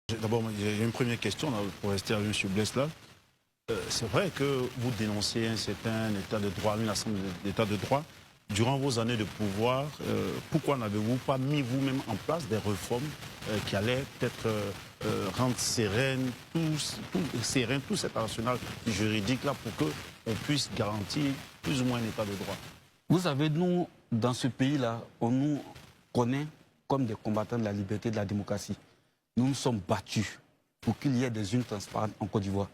D'abord, j'ai une première question là, pour rester avec M. Blesla. C'est vrai que vous dénoncez un certain état de droit, une assemblée d'état de droit. Durant vos années de pouvoir, pourquoi n'avez-vous pas mis vous-même en place des réformes qui allaient peut-être rendre sereine tout cet arsenal juridique-là pour qu'on puisse garantir plus ou moins un état de droit? Vous savez, nous, dans ce pays-là, on nous connaît comme des combattants de la liberté et de la démocratie. Nous nous sommes battus pour qu'il y ait des urnes transparentes en Côte d'Ivoire.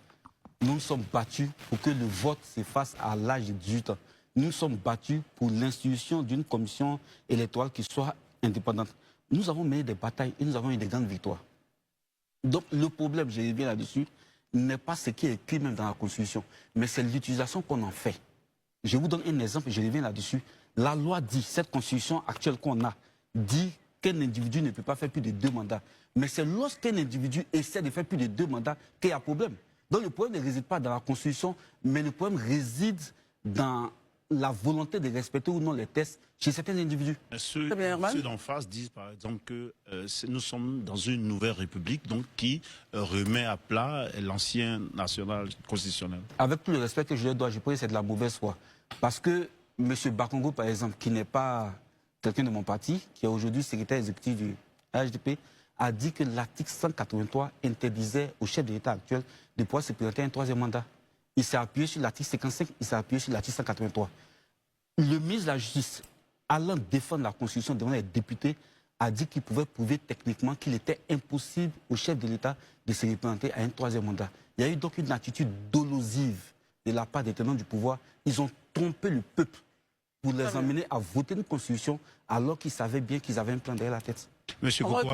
Nous nous sommes battus pour que le vote s'efface à l'âge de 18 ans. Nous nous sommes battus pour l'institution d'une commission électorale qui soit indépendante. Nous avons mené des batailles et nous avons eu des grandes victoires. Donc le problème, je reviens là-dessus, n'est pas ce qui est écrit même dans la Constitution, mais c'est l'utilisation qu'on en fait. Je vous donne un exemple, je reviens là-dessus. La loi dit, cette Constitution actuelle qu'on a, dit qu'un individu ne peut pas faire plus de 2 mandats. Mais c'est lorsqu'un individu essaie de faire plus de 2 mandats qu'il y a problème. Donc le problème ne réside pas dans la Constitution, mais le problème réside dans la volonté de respecter ou non les tests chez certains individus. Ceux d'en face disent par exemple que nous sommes dans une nouvelle république donc, qui remet à plat l'ancien national constitutionnel. Avec tout le respect que je leur dois, je pense que c'est de la mauvaise foi. Parce que M. Bakongo, par exemple, qui n'est pas quelqu'un de mon parti, qui est aujourd'hui secrétaire exécutif du HDP, a dit que l'article 183 interdisait au chef de l'État actuel de pouvoir se présenter un 3e mandat. Il s'est appuyé sur l'article 55, il s'est appuyé sur l'article 183. Le ministre de la Justice, allant défendre la Constitution devant les députés, a dit qu'il pouvait prouver techniquement qu'il était impossible au chef de l'État de se représenter à un 3e mandat. Il y a eu donc une attitude dolosive de la part des tenants du pouvoir. Ils ont trompé le peuple pour les emmener à voter une Constitution alors qu'ils savaient bien qu'ils avaient un plan derrière la tête. Monsieur Kokwa.